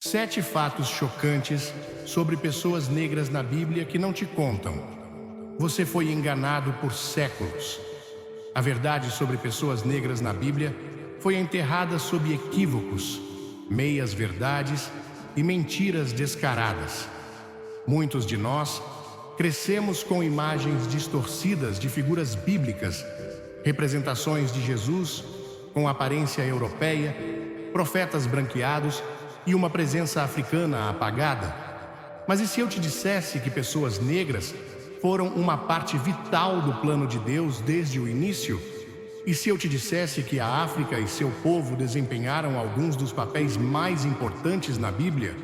7 fatos chocantes sobre pessoas negras na Bíblia que não te contam. Você foi enganado por séculos. A verdade sobre pessoas negras na Bíblia foi enterrada sob equívocos, meias-verdades e mentiras descaradas. Muitos de nós crescemos com imagens distorcidas de figuras bíblicas, representações de Jesus com aparência europeia, profetas branqueados e uma presença africana apagada. Mas e se eu te dissesse que pessoas negras foram uma parte vital do plano de Deus desde o início? E se eu te dissesse que a África e seu povo desempenharam alguns dos papéis mais importantes na Bíblia?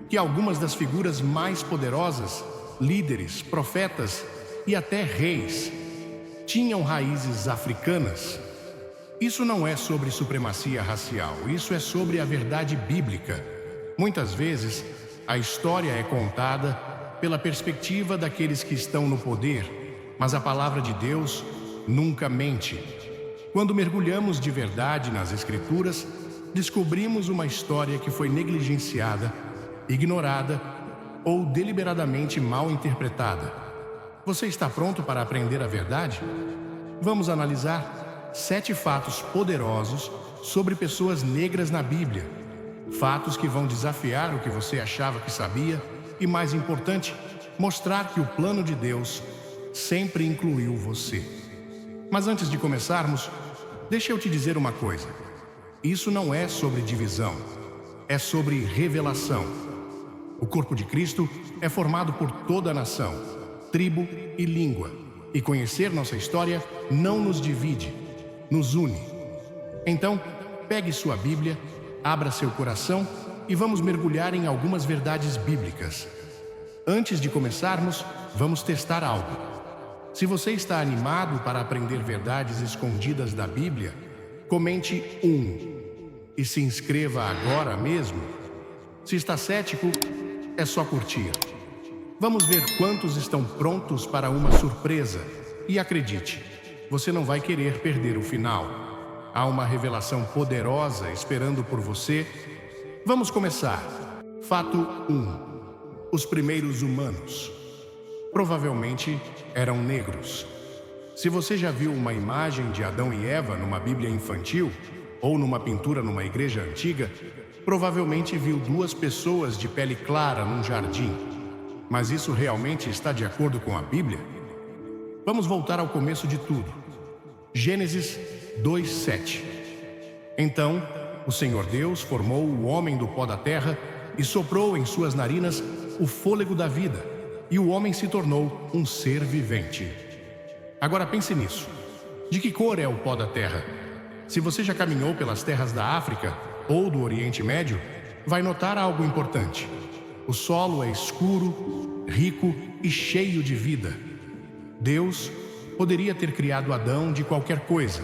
Que algumas das figuras mais poderosas, líderes, profetas e até reis, tinham raízes africanas? Isso não é sobre supremacia racial, isso é sobre a verdade bíblica. Muitas vezes, a história é contada pela perspectiva daqueles que estão no poder, mas a palavra de Deus nunca mente. Quando mergulhamos de verdade nas Escrituras, descobrimos uma história que foi negligenciada, ignorada ou deliberadamente mal interpretada. Você está pronto para aprender a verdade? Vamos analisar 7 fatos poderosos sobre pessoas negras na Bíblia. Fatos que vão desafiar o que você achava que sabia e, mais importante, mostrar que o plano de Deus sempre incluiu você. Mas antes de começarmos, deixa eu te dizer uma coisa. Isso não é sobre divisão, é sobre revelação. O corpo de Cristo é formado por toda a nação, tribo e língua. E conhecer nossa história não nos divide, nos une. Então, pegue sua Bíblia, abra seu coração e vamos mergulhar em algumas verdades bíblicas. Antes de começarmos, vamos testar algo. Se você está animado para aprender verdades escondidas da Bíblia, comente 1 e se inscreva agora mesmo. Se está cético, é só curtir. Vamos ver quantos estão prontos para uma surpresa. E acredite, você não vai querer perder o final. Há uma revelação poderosa esperando por você. Vamos começar. Fato 1. Os primeiros humanos provavelmente eram negros. Se você já viu uma imagem de Adão e Eva numa Bíblia infantil ou numa pintura numa igreja antiga, provavelmente viu 2 pessoas de pele clara num jardim. Mas isso realmente está de acordo com a Bíblia? Vamos voltar ao começo de tudo. Gênesis 2:7. Então, o Senhor Deus formou o homem do pó da terra e soprou em suas narinas o fôlego da vida, e o homem se tornou um ser vivente. Agora pense nisso. De que cor é o pó da terra? Se você já caminhou pelas terras da África ou do Oriente Médio, vai notar algo importante. O solo é escuro, rico e cheio de vida. Deus poderia ter criado Adão de qualquer coisa,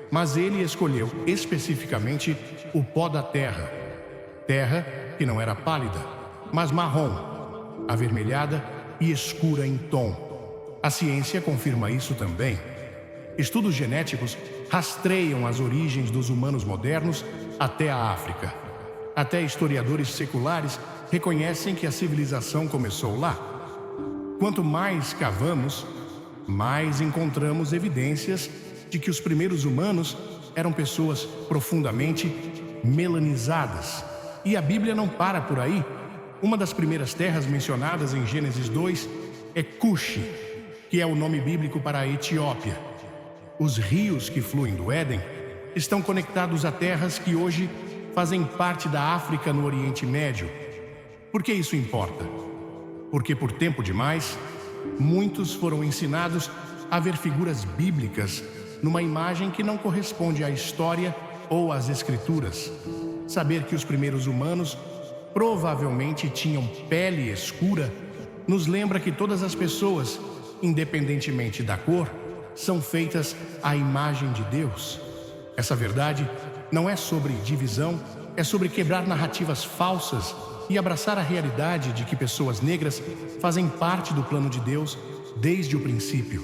mas ele escolheu especificamente o pó da terra. Terra que não era pálida, mas marrom, avermelhada e escura em tom. A ciência confirma isso também. Estudos genéticos rastreiam as origens dos humanos modernos até a África. Até historiadores seculares reconhecem que a civilização começou lá. Quanto mais cavamos, mais encontramos evidências de que os primeiros humanos eram pessoas profundamente melanizadas. E a Bíblia não para por aí. Uma das primeiras terras mencionadas em Gênesis 2 é Cuxi, que é o nome bíblico para a Etiópia. Os rios que fluem do Éden estão conectados a terras que hoje fazem parte da África no Oriente Médio. Por que isso importa? Porque por tempo demais, muitos foram ensinados a ver figuras bíblicas numa imagem que não corresponde à história ou às Escrituras. Saber que os primeiros humanos provavelmente tinham pele escura nos lembra que todas as pessoas, independentemente da cor, são feitas à imagem de Deus. Essa verdade não é sobre divisão, é sobre quebrar narrativas falsas e abraçar a realidade de que pessoas negras fazem parte do plano de Deus desde o princípio.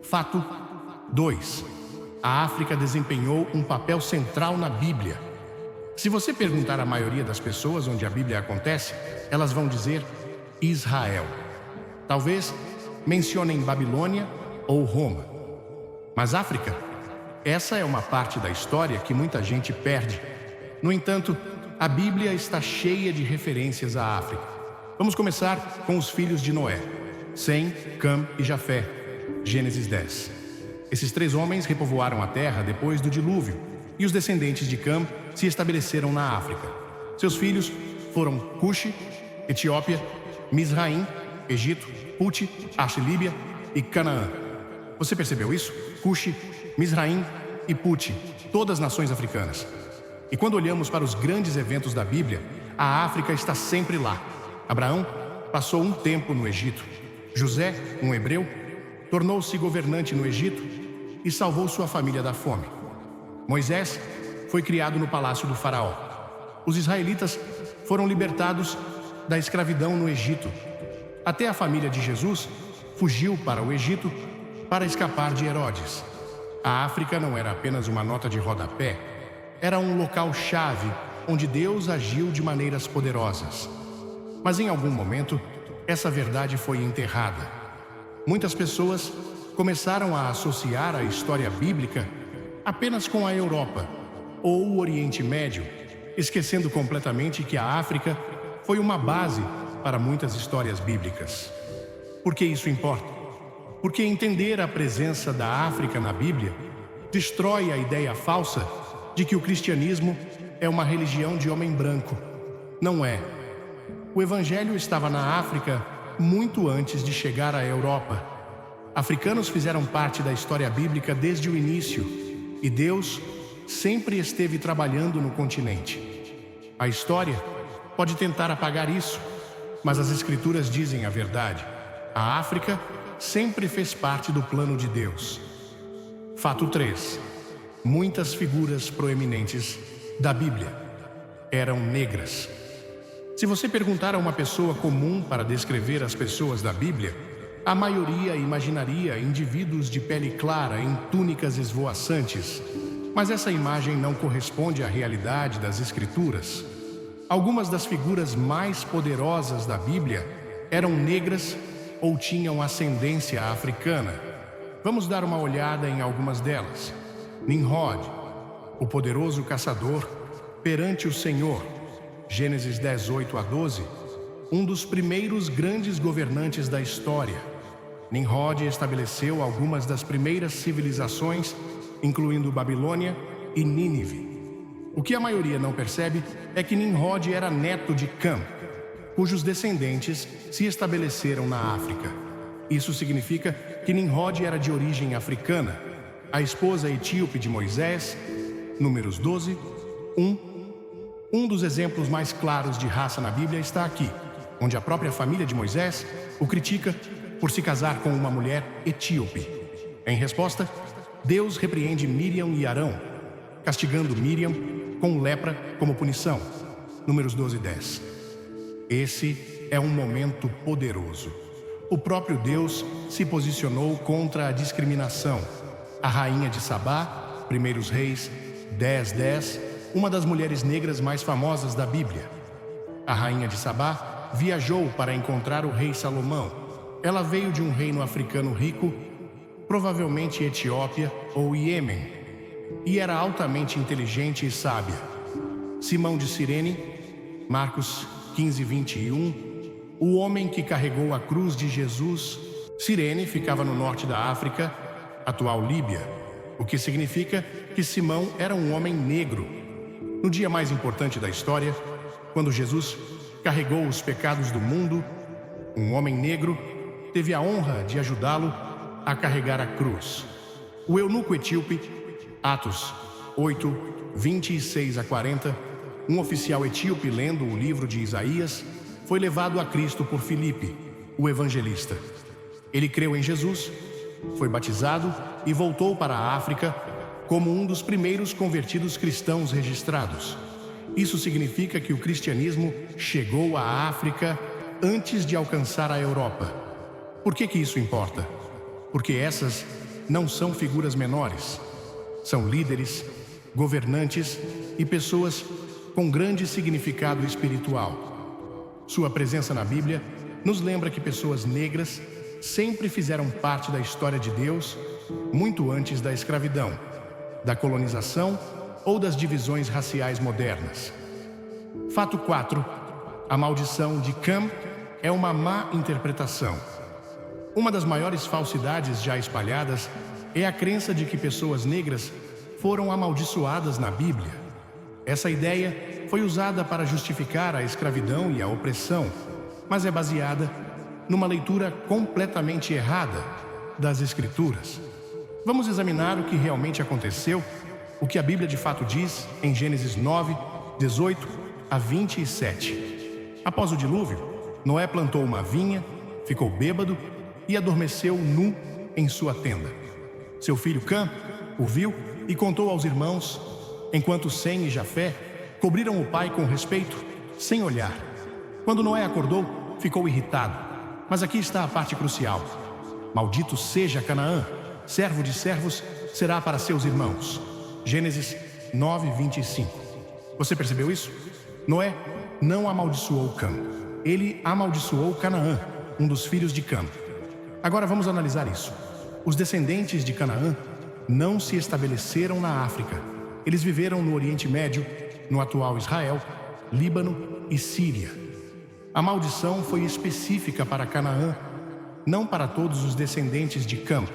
Fato 2. A África desempenhou um papel central na Bíblia. Se você perguntar à maioria das pessoas onde a Bíblia acontece, elas vão dizer Israel. Talvez mencionem Babilônia ou Roma. Mas África? Essa é uma parte da história que muita gente perde. No entanto, a Bíblia está cheia de referências à África. Vamos começar com os filhos de Noé, Sem, Cam e Jafé, Gênesis 10. Esses 3 homens repovoaram a terra depois do dilúvio, e os descendentes de Cam se estabeleceram na África. Seus filhos foram Cuxi, Etiópia, Misraim, Egito, Puti, Líbia e Canaã. Você percebeu isso? Cuxi, Misraim e Puti, todas nações africanas. E quando olhamos para os grandes eventos da Bíblia, a África está sempre lá. Abraão passou um tempo no Egito. José, um hebreu, tornou-se governante no Egito e salvou sua família da fome. Moisés foi criado no palácio do faraó. Os israelitas foram libertados da escravidão no Egito. Até a família de Jesus fugiu para o Egito para escapar de Herodes. A África não era apenas uma nota de rodapé, era um local-chave onde Deus agiu de maneiras poderosas. Mas em algum momento, essa verdade foi enterrada. Muitas pessoas começaram a associar a história bíblica apenas com a Europa ou o Oriente Médio, esquecendo completamente que a África foi uma base para muitas histórias bíblicas. Por que isso importa? Porque entender a presença da África na Bíblia destrói a ideia falsa de que o cristianismo é uma religião de homem branco. Não é. O Evangelho estava na África muito antes de chegar à Europa. Africanos fizeram parte da história bíblica desde o início, e Deus sempre esteve trabalhando no continente. A história pode tentar apagar isso, mas as Escrituras dizem a verdade. A África sempre fez parte do plano de Deus. Fato 3. Muitas figuras proeminentes da Bíblia eram negras. Se você perguntar a uma pessoa comum para descrever as pessoas da Bíblia, a maioria imaginaria indivíduos de pele clara em túnicas esvoaçantes, mas essa imagem não corresponde à realidade das Escrituras. Algumas das figuras mais poderosas da Bíblia eram negras ou tinham ascendência africana. Vamos dar uma olhada em algumas delas. Nimrod, o poderoso caçador, perante o Senhor, Gênesis 10, 8 a 12, um dos primeiros grandes governantes da história. Nimrod estabeleceu algumas das primeiras civilizações, incluindo Babilônia e Nínive. O que a maioria não percebe é que Nimrod era neto de Cam, cujos descendentes se estabeleceram na África. Isso significa que Nimrod era de origem africana. A esposa etíope de Moisés, Números 12, 1. Um dos exemplos mais claros de raça na Bíblia está aqui, onde a própria família de Moisés o critica por se casar com uma mulher etíope. Em resposta, Deus repreende Miriam e Arão, castigando Miriam com lepra como punição. Números 12, 10. Esse é um momento poderoso. O próprio Deus se posicionou contra a discriminação. A rainha de Sabá, Primeiros Reis 10, 10, uma das mulheres negras mais famosas da Bíblia. A rainha de Sabá viajou para encontrar o rei Salomão. Ela veio de um reino africano rico, provavelmente Etiópia ou Iêmen, e era altamente inteligente e sábia. Simão de Cirene, Marcos 15, 21, o homem que carregou a cruz de Jesus. Cirene ficava no norte da África, atual Líbia, o que significa que Simão era um homem negro. No dia mais importante da história, quando Jesus carregou os pecados do mundo, um homem negro teve a honra de ajudá-lo a carregar a cruz. O eunuco etíope, Atos 8, 26 a 40, um oficial etíope lendo o livro de Isaías, foi levado a Cristo por Filipe, o evangelista. Ele creu em Jesus, foi batizado e voltou para a África como um dos primeiros convertidos cristãos registrados. Isso significa que o cristianismo chegou à África antes de alcançar a Europa. Por que isso importa? Porque essas não são figuras menores. São líderes, governantes e pessoas com grande significado espiritual. Sua presença na Bíblia nos lembra que pessoas negras sempre fizeram parte da história de Deus muito antes da escravidão, da colonização ou das divisões raciais modernas. Fato 4. A maldição de Cam é uma má interpretação. Uma das maiores falsidades já espalhadas é a crença de que pessoas negras foram amaldiçoadas na Bíblia. Essa ideia foi usada para justificar a escravidão e a opressão, mas é baseada numa leitura completamente errada das Escrituras. Vamos examinar o que realmente aconteceu, o que a Bíblia de fato diz em Gênesis 9, 18 a 27. Após o dilúvio, Noé plantou uma vinha, ficou bêbado e adormeceu nu em sua tenda. Seu filho Cam o viu e contou aos irmãos, enquanto Sem e Jafé cobriram o pai com respeito, sem olhar. Quando Noé acordou, ficou irritado. Mas aqui está a parte crucial. Maldito seja Canaã, servo de servos será para seus irmãos. Gênesis 9, 25. Você percebeu isso? Noé não amaldiçoou Cam. Ele amaldiçoou Canaã, um dos filhos de Cam. Agora vamos analisar isso. Os descendentes de Canaã não se estabeleceram na África. Eles viveram no Oriente Médio, no atual Israel, Líbano e Síria. A maldição foi específica para Canaã, não para todos os descendentes de Cam.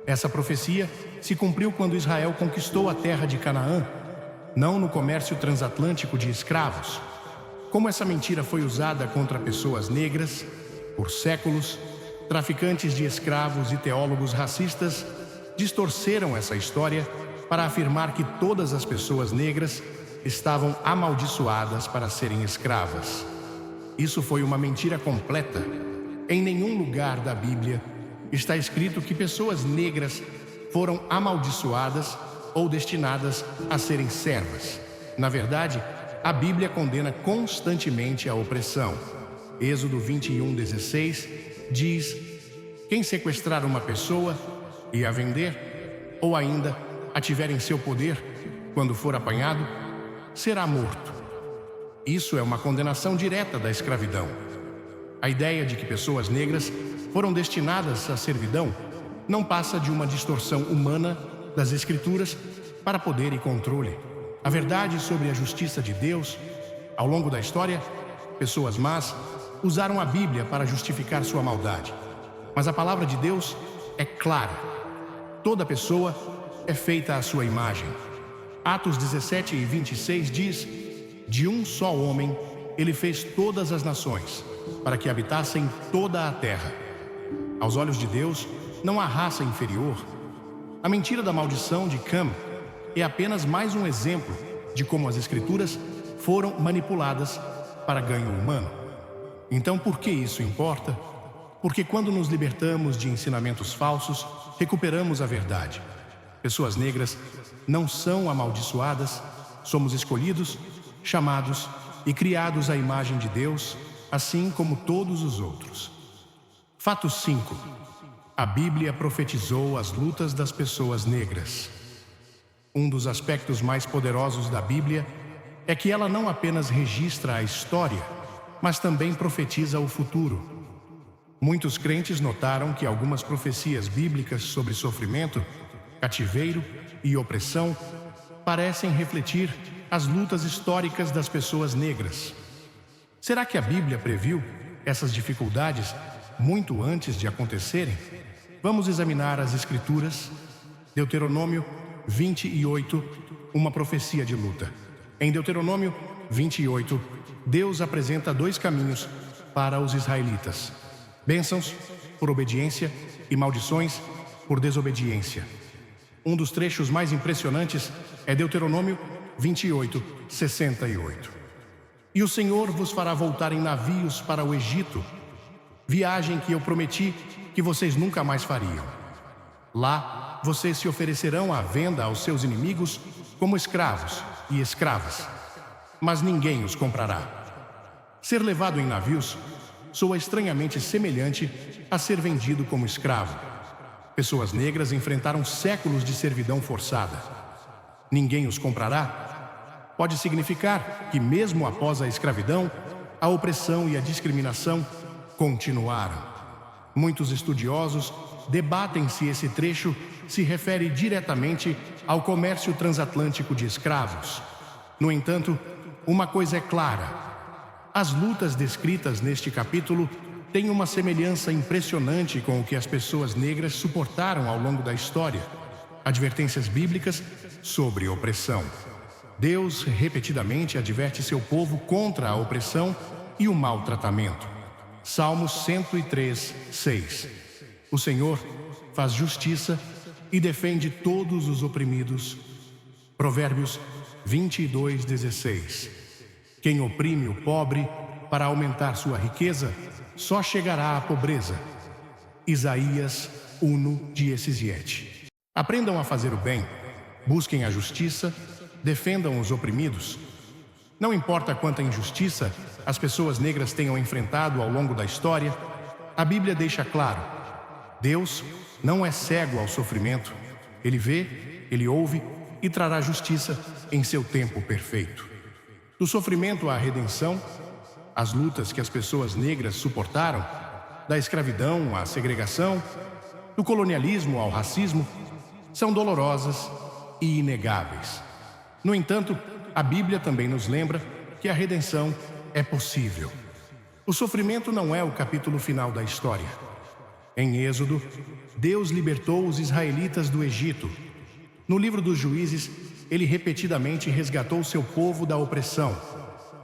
Essa profecia se cumpriu quando Israel conquistou a terra de Canaã, não no comércio transatlântico de escravos. Como essa mentira foi usada contra pessoas negras, por séculos, traficantes de escravos e teólogos racistas distorceram essa história para afirmar que todas as pessoas negras estavam amaldiçoadas para serem escravas. Isso foi uma mentira completa. Em nenhum lugar da Bíblia está escrito que pessoas negras foram amaldiçoadas ou destinadas a serem servas. Na verdade, a Bíblia condena constantemente a opressão. Êxodo 21:16 diz: quem sequestrar uma pessoa e a vender, ou ainda a tiver em seu poder, quando for apanhado, será morto. Isso é uma condenação direta da escravidão. A ideia de que pessoas negras foram destinadas à servidão não passa de uma distorção humana das Escrituras para poder e controle. A verdade sobre a justiça de Deus, ao longo da história, pessoas más usaram a Bíblia para justificar sua maldade. Mas a palavra de Deus é clara. Toda pessoa é feita à sua imagem. Atos 17 e 26 diz: de um só homem ele fez todas as nações, para que habitassem toda a terra. Aos olhos de Deus, não há raça inferior. A mentira da maldição de Cam é apenas mais um exemplo de como as Escrituras foram manipuladas para ganho humano. Então, por que isso importa? Porque quando nos libertamos de ensinamentos falsos, recuperamos a verdade. Pessoas negras não são amaldiçoadas, somos escolhidos, chamados e criados à imagem de Deus, assim como todos os outros. Fato 5. A Bíblia profetizou as lutas das pessoas negras. Um dos aspectos mais poderosos da Bíblia é que ela não apenas registra a história, mas também profetiza o futuro. Muitos crentes notaram que algumas profecias bíblicas sobre sofrimento, cativeiro e opressão parecem refletir as lutas históricas das pessoas negras. Será que a Bíblia previu essas dificuldades muito antes de acontecerem? Vamos examinar as Escrituras. Deuteronômio 28, uma profecia de luta. Em Deuteronômio 28, Deus apresenta dois caminhos para os israelitas: bênçãos por obediência e maldições por desobediência. Um dos trechos mais impressionantes é Deuteronômio 28, 68. E o Senhor vos fará voltar em navios para o Egito, viagem que eu prometi que vocês nunca mais fariam. Lá vocês se oferecerão à venda aos seus inimigos como escravos e escravas, mas ninguém os comprará. Ser levado em navios soa estranhamente semelhante a ser vendido como escravo. Pessoas negras enfrentaram séculos de servidão forçada. Ninguém os comprará? Pode significar que, mesmo após a escravidão, a opressão e a discriminação continuaram. Muitos estudiosos debatem se esse trecho se refere diretamente ao comércio transatlântico de escravos. No entanto, uma coisa é clara: as lutas descritas neste capítulo têm uma semelhança impressionante com o que as pessoas negras suportaram ao longo da história. Advertências bíblicas sobre opressão. Deus repetidamente adverte seu povo contra a opressão e o maltratamento. Salmos 103, 6. O Senhor faz justiça e defende todos os oprimidos. Provérbios 22, 16. Quem oprime o pobre para aumentar sua riqueza só chegará à pobreza. Isaías 1 de Esisiete. Aprendam a fazer o bem, busquem a justiça, defendam os oprimidos. Não importa quanta injustiça as pessoas negras tenham enfrentado ao longo da história, a Bíblia deixa claro: Deus não é cego ao sofrimento. Ele vê, ele ouve e trará justiça em seu tempo perfeito. Do sofrimento à redenção, as lutas que as pessoas negras suportaram, da escravidão à segregação, do colonialismo ao racismo, são dolorosas e inegáveis. No entanto, a Bíblia também nos lembra que a redenção é possível. O sofrimento não é o capítulo final da história. Em Êxodo, Deus libertou os israelitas do Egito. No livro dos Juízes, ele repetidamente resgatou seu povo da opressão.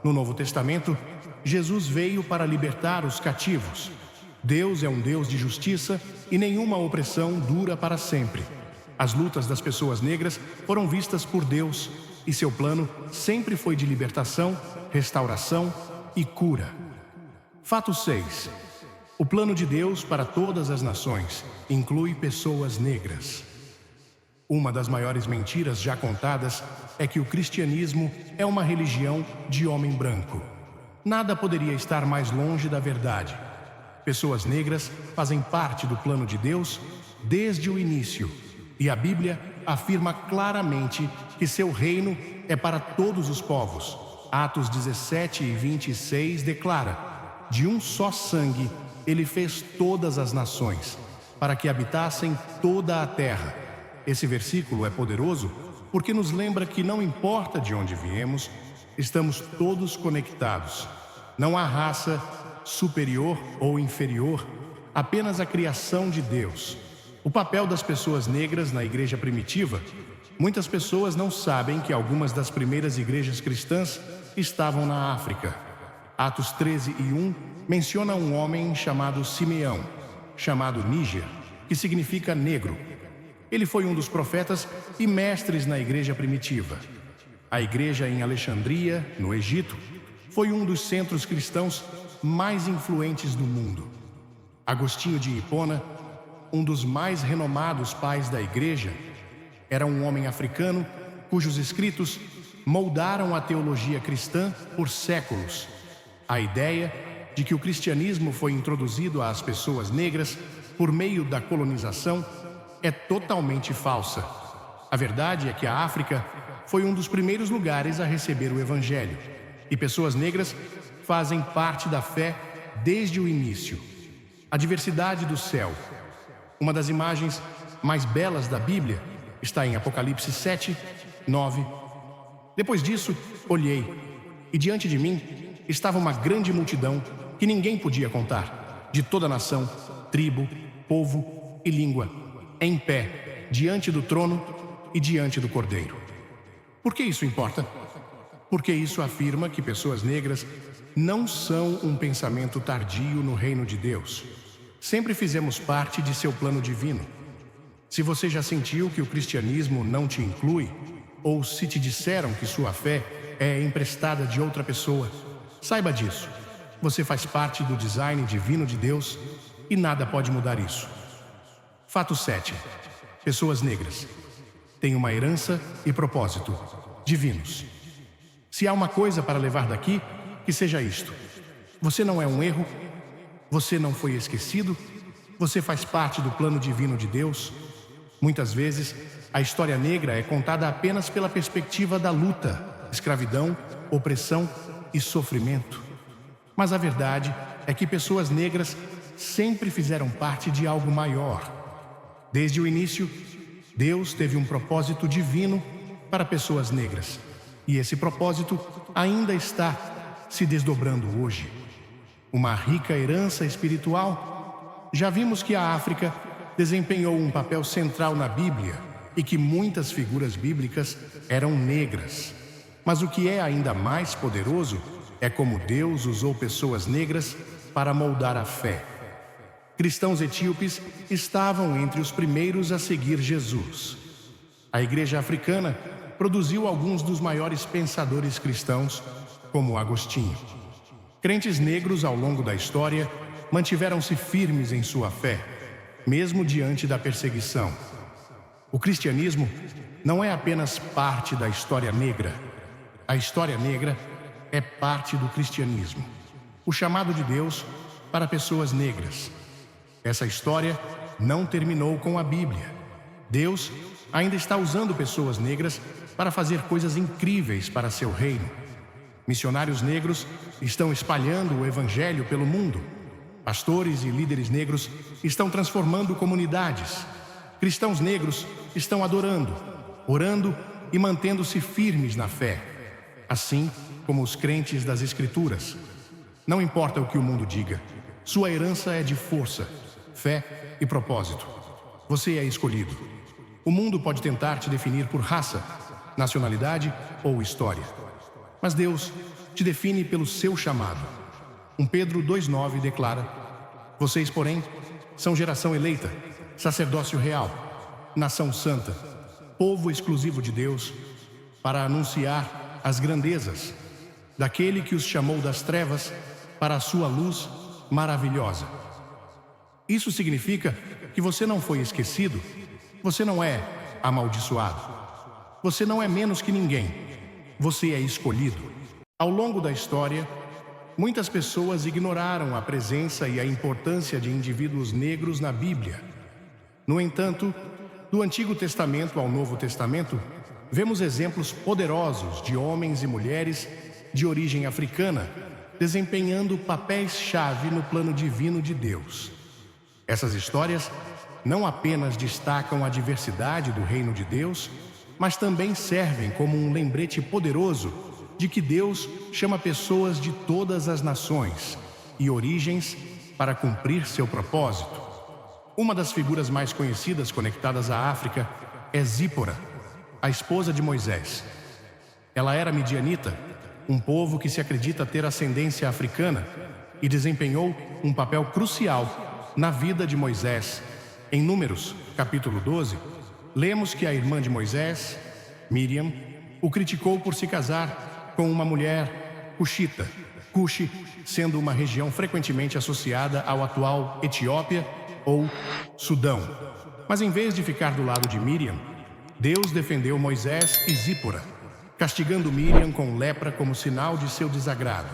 No Novo Testamento, Jesus veio para libertar os cativos. Deus é um Deus de justiça e nenhuma opressão dura para sempre. As lutas das pessoas negras foram vistas por Deus e seu plano sempre foi de libertação, restauração e cura. Fato 6. O plano de Deus para todas as nações inclui pessoas negras. Uma das maiores mentiras já contadas é que o cristianismo é uma religião de homem branco. Nada poderia estar mais longe da verdade. Pessoas negras fazem parte do plano de Deus desde o início, e a Bíblia afirma claramente que seu reino é para todos os povos. Atos 17 e 26 declara: de um só sangue ele fez todas as nações, para que habitassem toda a terra. Esse versículo é poderoso porque nos lembra que não importa de onde viemos, estamos todos conectados. Não há raça superior ou inferior, apenas a criação de Deus. O papel das pessoas negras na igreja primitiva. Muitas pessoas não sabem que algumas das primeiras igrejas cristãs estavam na África. Atos 13 e 1 menciona um homem chamado Simeão, chamado Níger, que significa negro. Ele foi um dos profetas e mestres na igreja primitiva. A igreja em Alexandria, no Egito, foi um dos centros cristãos mais influentes do mundo. Agostinho de Hipona, um dos mais renomados pais da igreja, era um homem africano cujos escritos moldaram a teologia cristã por séculos. A ideia de que o cristianismo foi introduzido às pessoas negras por meio da colonização é totalmente falsa. A verdade é que a África foi um dos primeiros lugares a receber o Evangelho, e pessoas negras fazem parte da fé desde o início. A diversidade do céu. Uma das imagens mais belas da Bíblia está em Apocalipse 7, 9. Depois disso, olhei, e diante de mim estava uma grande multidão que ninguém podia contar, de toda nação, tribo, povo e língua, em pé, diante do trono e diante do Cordeiro. Por que isso importa? Porque isso afirma que pessoas negras não são um pensamento tardio no reino de Deus. Sempre fizemos parte de seu plano divino. Se você já sentiu que o cristianismo não te inclui, ou se te disseram que sua fé é emprestada de outra pessoa, saiba disso. Você faz parte do design divino de Deus e nada pode mudar isso. Fato 7. Pessoas negras têm uma herança e propósito divinos. Se há uma coisa para levar daqui, que seja isto: você não é um erro, você não foi esquecido, você faz parte do plano divino de Deus. Muitas vezes, a história negra é contada apenas pela perspectiva da luta. escravidão, opressão e sofrimento. Mas a verdade é que pessoas negras sempre fizeram parte de algo maior. Desde o início, Deus teve um propósito divino para pessoas negras. E esse propósito ainda está se desdobrando hoje. Uma rica herança espiritual. Já vimos que a África desempenhou um papel central na Bíblia e que muitas figuras bíblicas eram negras. Mas o que é ainda mais poderoso é como Deus usou pessoas negras para moldar a fé. Cristãos etíopes estavam entre os primeiros a seguir Jesus. A igreja africana produziu alguns dos maiores pensadores cristãos, como Agostinho. Crentes negros ao longo da história mantiveram-se firmes em sua fé, mesmo diante da perseguição. O cristianismo não é apenas parte da história negra. A história negra é parte do cristianismo. O chamado de Deus para pessoas negras. Essa história não terminou com a Bíblia. Deus ainda está usando pessoas negras para fazer coisas incríveis para seu reino. Missionários negros estão espalhando o evangelho pelo mundo. Pastores e líderes negros estão transformando comunidades. Cristãos negros estão adorando, orando e mantendo-se firmes na fé, assim como os crentes das Escrituras. Não importa o que o mundo diga, sua herança é de força, fé e propósito. Você é escolhido. O mundo pode tentar te definir por raça, nacionalidade ou história. Mas Deus te define pelo seu chamado. 1 Pedro 2,9 declara: vocês, porém, são geração eleita, sacerdócio real, nação santa, povo exclusivo de Deus, para anunciar as grandezas daquele que os chamou das trevas para a sua luz maravilhosa. Isso significa que você não foi esquecido, você não é amaldiçoado, você não é menos que ninguém, você é escolhido. Ao longo da história, muitas pessoas ignoraram a presença e a importância de indivíduos negros na Bíblia. No entanto, do Antigo Testamento ao Novo Testamento, vemos exemplos poderosos de homens e mulheres de origem africana desempenhando papéis-chave no plano divino de Deus. Essas histórias não apenas destacam a diversidade do reino de Deus, mas também servem como um lembrete poderoso de que Deus chama pessoas de todas as nações e origens para cumprir seu propósito. Uma das figuras mais conhecidas conectadas à África é Zípora, a esposa de Moisés. Ela era midianita, um povo que se acredita ter ascendência africana, e desempenhou um papel crucial na vida de Moisés. Em Números, capítulo 12, lemos que a irmã de Moisés, Miriam, o criticou por se casar com uma mulher cuxita, Cuxi sendo uma região frequentemente associada ao atual Etiópia ou Sudão. Mas em vez de ficar do lado de Miriam, Deus defendeu Moisés e Zípora, castigando Miriam com lepra como sinal de seu desagrado.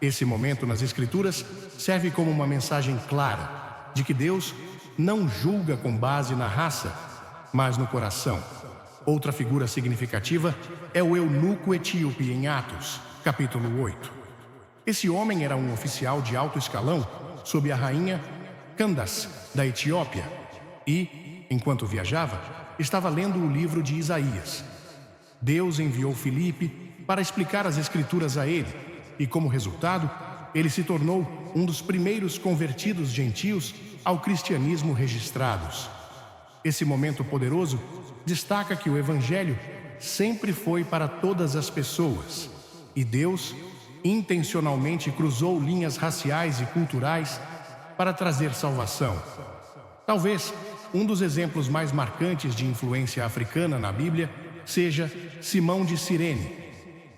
Esse momento nas Escrituras serve como uma mensagem clara de que Deus não julga com base na raça, mas no coração. Outra figura significativa é o eunuco etíope em Atos, capítulo 8. Esse homem era um oficial de alto escalão sob a rainha Candace, da Etiópia, e, enquanto viajava, estava lendo o livro de Isaías. Deus enviou Filipe para explicar as Escrituras a ele, e como resultado, ele se tornou um dos primeiros convertidos gentios ao cristianismo registrados. Esse momento poderoso destaca que o Evangelho sempre foi para todas as pessoas, e Deus intencionalmente cruzou linhas raciais e culturais para trazer salvação. Talvez um dos exemplos mais marcantes de influência africana na Bíblia seja Simão de Cirene,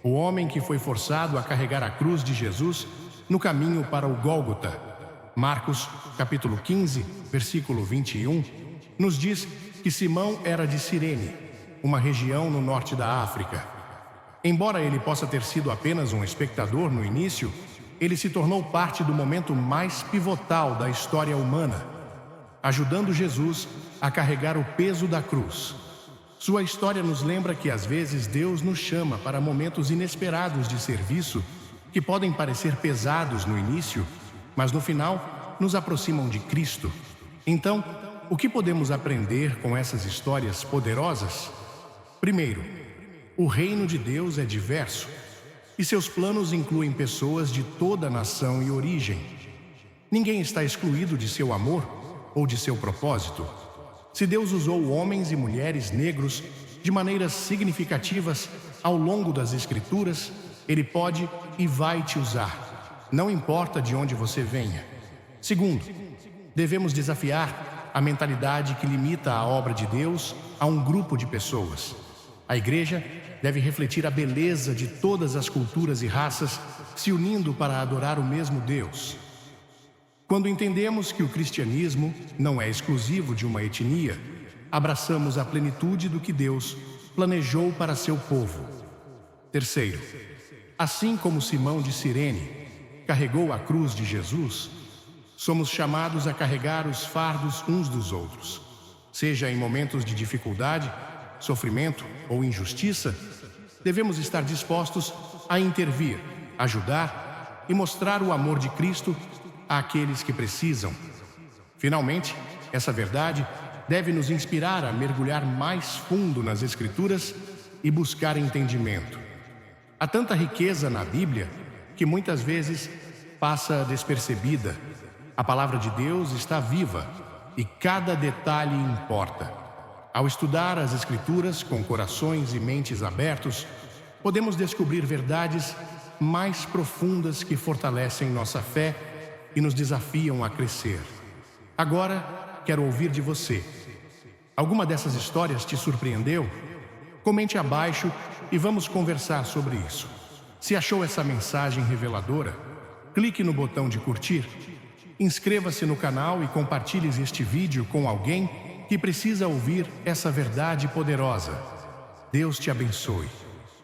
o homem que foi forçado a carregar a cruz de Jesus no caminho para o Gólgota. Marcos, capítulo 15, versículo 21, nos diz que Simão era de Cirene, uma região no norte da África. Embora ele possa ter sido apenas um espectador no início, ele se tornou parte do momento mais pivotal da história humana, ajudando Jesus a carregar o peso da cruz. Sua história nos lembra que às vezes Deus nos chama para momentos inesperados de serviço que podem parecer pesados no início, mas no final nos aproximam de Cristo. Então, o que podemos aprender com essas histórias poderosas? Primeiro, o reino de Deus é diverso e seus planos incluem pessoas de toda nação e origem. Ninguém está excluído de seu amor ou de seu propósito. Se Deus usou homens e mulheres negros de maneiras significativas ao longo das Escrituras, Ele pode e vai te usar, não importa de onde você venha. Segundo, devemos desafiar a mentalidade que limita a obra de Deus a um grupo de pessoas. A igreja deve refletir a beleza de todas as culturas e raças se unindo para adorar o mesmo Deus. Quando entendemos que o cristianismo não é exclusivo de uma etnia, abraçamos a plenitude do que Deus planejou para seu povo. Terceiro, assim como Simão de Cirene carregou a cruz de Jesus, somos chamados a carregar os fardos uns dos outros. Seja em momentos de dificuldade, sofrimento ou injustiça, devemos estar dispostos a intervir, ajudar e mostrar o amor de Cristo àqueles que precisam. Finalmente, essa verdade deve nos inspirar a mergulhar mais fundo nas Escrituras e buscar entendimento. Há tanta riqueza na Bíblia que muitas vezes passa despercebida. A palavra de Deus está viva e cada detalhe importa. Ao estudar as Escrituras com corações e mentes abertos, podemos descobrir verdades mais profundas que fortalecem nossa fé e nos desafiam a crescer. Agora, quero ouvir de você. Alguma dessas histórias te surpreendeu? Comente abaixo e vamos conversar sobre isso. Se achou essa mensagem reveladora, clique no botão de curtir, inscreva-se no canal e compartilhe este vídeo com alguém que precisa ouvir essa verdade poderosa. Deus te abençoe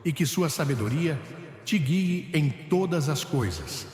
e que sua sabedoria te guie em todas as coisas.